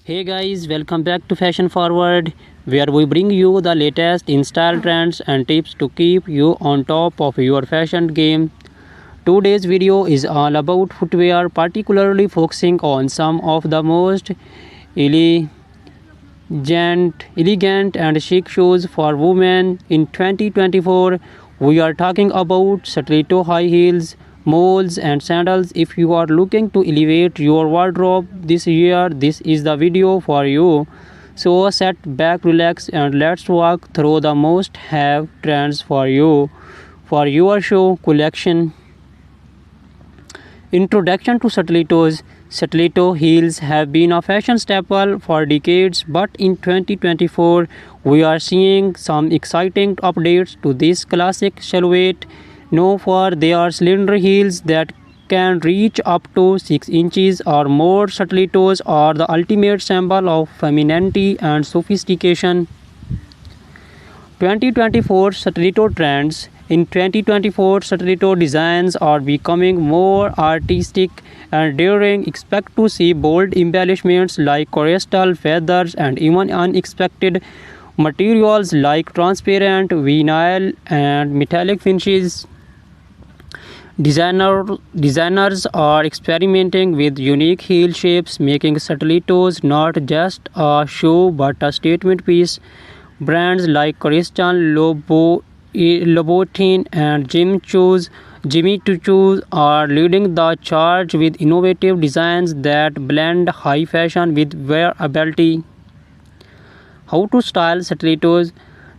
Hey guys, welcome back to Fashion Forward, where we bring you the latest in style trends and tips to keep you on top of your fashion game. Today's video is all about footwear, particularly focusing on some of the most elegant, elegant and chic shoes for women in 2024. We are talking about stiletto high heels, moles, and sandals. If you are looking to elevate your wardrobe this year, this is the video for you. So sit back, relax, and let's walk through the most have trends for you for your show collection. Introduction to stilettos. Stiletto heels have been a fashion staple for decades, but in 2024 we are seeing some exciting updates to this classic silhouette. Known for their slender heels that can reach up to 6 inches or more, stilettos are the ultimate symbol of femininity and sophistication. 2024 stiletto trends. In 2024, stiletto designs are becoming more artistic and daring. Expect to see bold embellishments like crystal feathers and even unexpected materials like transparent vinyl and metallic finishes. Designers are experimenting with unique heel shapes, making stilettos not just a shoe but a statement piece. Brands like Christian Louboutin and Jimmy Choo are leading the charge with innovative designs that blend high fashion with wearability. How to style stilettos?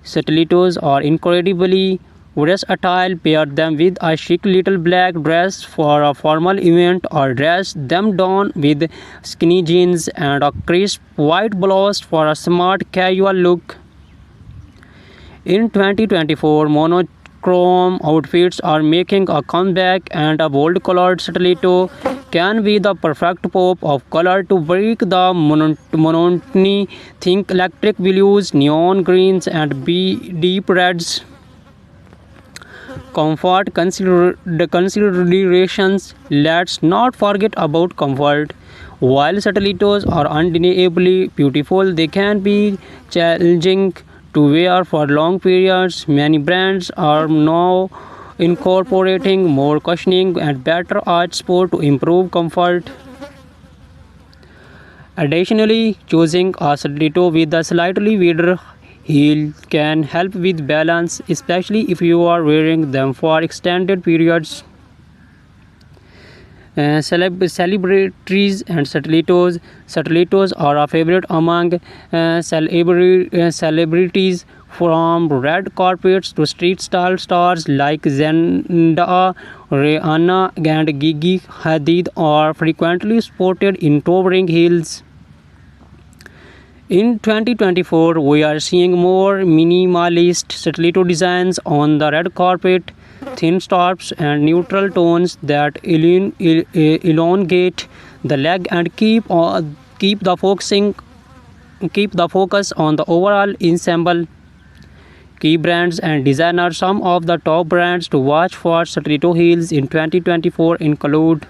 Stilettos are incredibly versatile. Pair them with a chic little black dress for a formal event or dress them down with skinny jeans and a crisp white blouse for a smart casual look. In 2024, monochrome outfits are making a comeback, and a bold colored stiletto can be the perfect pop of color to break the monotony. Think electric blues, neon greens, and deep reds. Comfort considerations. Let's not forget about comfort. While stilettos are undeniably beautiful, they can be challenging to wear for long periods. Many brands are now incorporating more cushioning and better arch support to improve comfort. Additionally, choosing a stiletto with a slightly wider heel can help with balance, especially if you are wearing them for extended periods. Celebrities and stilettos. Stilettos are a favorite among celebrities, from red carpets to street style stars like Zendaya, Rihanna, and Gigi Hadid are frequently sported in towering heels. In 2024, we are seeing more minimalist stiletto designs on the red carpet, thin straps and neutral tones that elongate the leg and keep the focus on the overall ensemble. Key brands and designers. Some of the top brands to watch for stiletto heels in 2024 include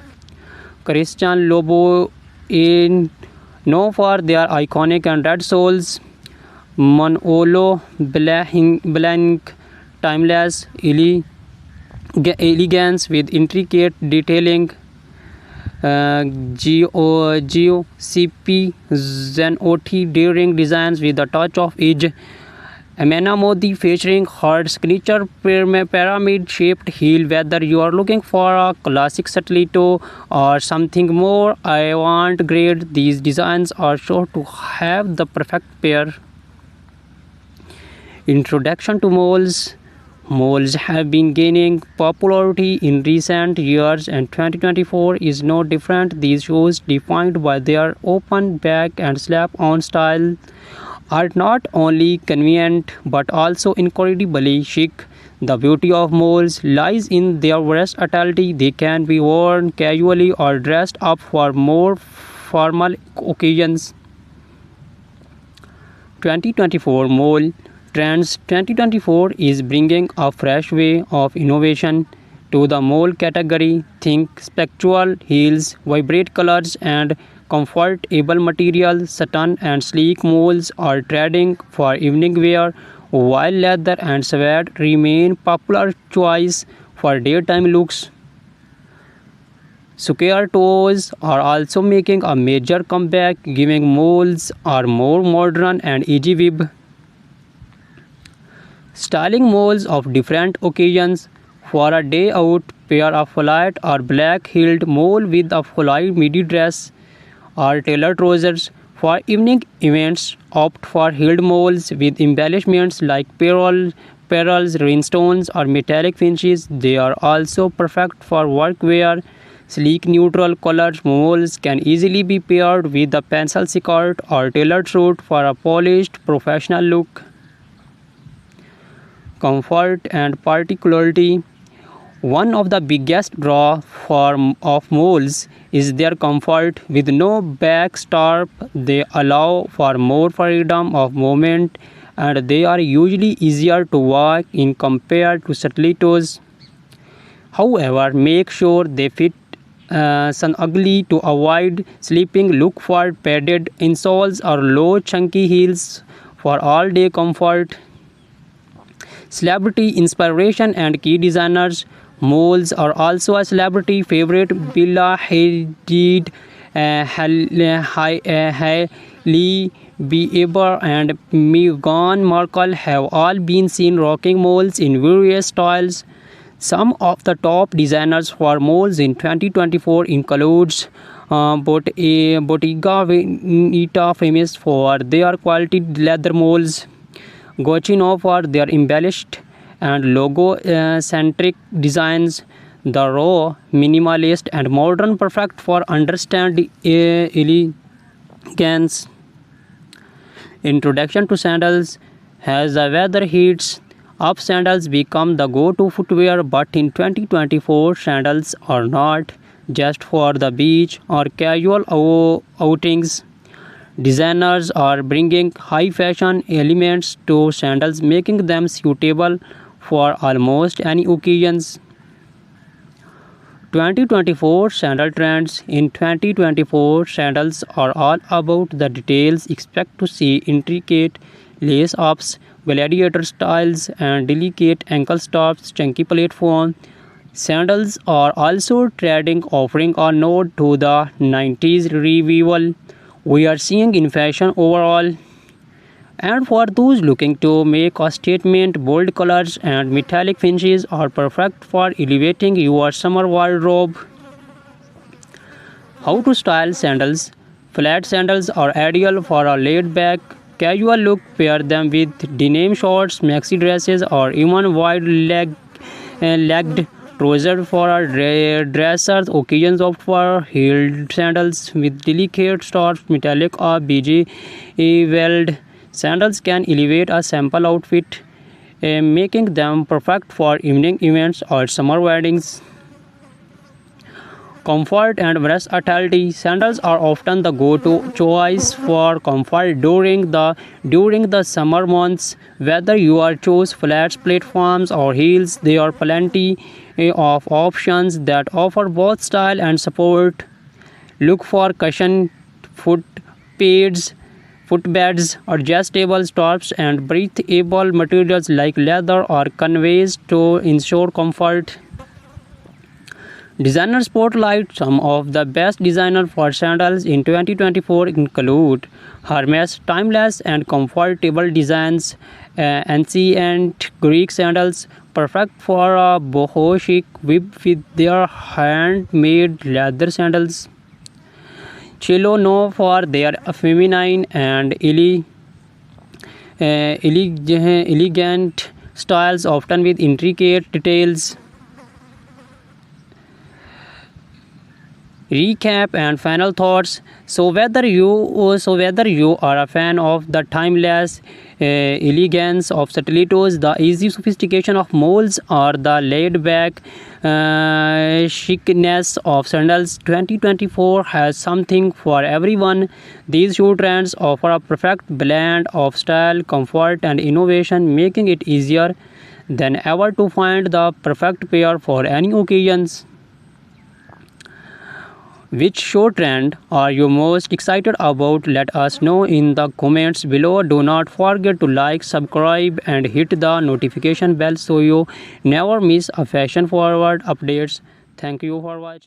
Christian Louboutin, known for their iconic and red soles; Manolo Blahnik, timeless elegance with intricate detailing; GOCP Zenotti, daring designs with a touch of edge; Amena Modi, featuring her signature pyramid-shaped heel. Whether you are looking for a classic stiletto or something more avant-garde, these designs are sure to have the perfect pair. Introduction to moles. Moles have been gaining popularity in recent years, and 2024 is no different. These shoes, defined by their open back and slap-on style, are not only convenient but also incredibly chic. The beauty of moles lies in their versatility. They can be worn casually or dressed up for more formal occasions. 2024 Mole Trends. 2024 is bringing a fresh way of innovation to the mole category. Think spectral heels, vibrant colors, and comfortable material, satin and sleek moles are trending for evening wear, while leather and suede remain popular choice for daytime looks. Square toes are also making a major comeback, giving moles are more modern and easy weave. Styling moles of different occasions. For a day out, pair a flat or black-heeled mole with a full midi dress or tailored trousers. For evening events, opt for heeled moles with embellishments like pearls, rhinestones, or metallic finishes. They are also perfect for workwear. Sleek neutral colored moles can easily be paired with a pencil skirt or tailored suit for a polished professional look. Comfort and particularity. One of the biggest draw of moles is their comfort. With no back strap, they allow for more freedom of movement and they are usually easier to walk in compared to stilettos. However, make sure they fit snugly to avoid slipping. Look for padded insoles or low chunky heels for all-day comfort. Celebrity inspiration and key designers. Moles are also a celebrity favorite. Bella Hadid, Hailey Bieber, and Meghan Markle have all been seen rocking moles in various styles. Some of the top designers for moles in 2024 includes Bottega Veneta, famous for their quality leather moles. Gucci for their embellished and logo-centric designs. The raw, minimalist, and modern, perfect for understand elegance. Introduction to sandals. As the weather heats up, sandals become the go-to footwear, but in 2024, sandals are not just for the beach or casual outings. Designers are bringing high fashion elements to sandals, making them suitable for almost any occasions. 2024 sandal trends. In 2024, sandals are all about the details. Expect to see intricate lace ups, gladiator styles, and delicate ankle stops, chunky platform. Sandals are also trending, offering a nod to the 90s revival we are seeing in fashion overall. And for those looking to make a statement, bold colors and metallic finishes are perfect for elevating your summer wardrobe. How to style sandals. Flat sandals are ideal for a laid-back, casual look. Pair them with denim shorts, maxi dresses, or even wide-legged trousers for a dressers. Occasions opt for heeled sandals with delicate straps, metallic or beige weld. Sandals can elevate a simple outfit, making them perfect for evening events or summer weddings. Comfort and versatility. Sandals are often the go-to choice for comfort during the summer months. Whether you are choose flats, platforms, or heels, there are plenty of options that offer both style and support. Look for cushion foot pads, footbeds, adjustable straps, and breathable materials like leather or canvas to ensure comfort. Designer spotlight. Some of the best designers for sandals in 2024 include Hermes. Timeless and comfortable designs. Ancient Greek sandals, perfect for a boho chic with their handmade leather sandals. Cello known for their feminine and elegant styles, often with intricate details. Recap and final thoughts. So whether you are a fan of the timeless elegance of stilettos, the easy sophistication of molds, or the laid-back chicness of sandals, 2024 has something for everyone. These shoe trends offer a perfect blend of style, comfort, and innovation, making it easier than ever to find the perfect pair for any occasions. Which show trend are you most excited about? Let us know in the comments below. Do not forget to like, subscribe and hit the notification bell so you never miss a fashion forward updates. Thank you for watching.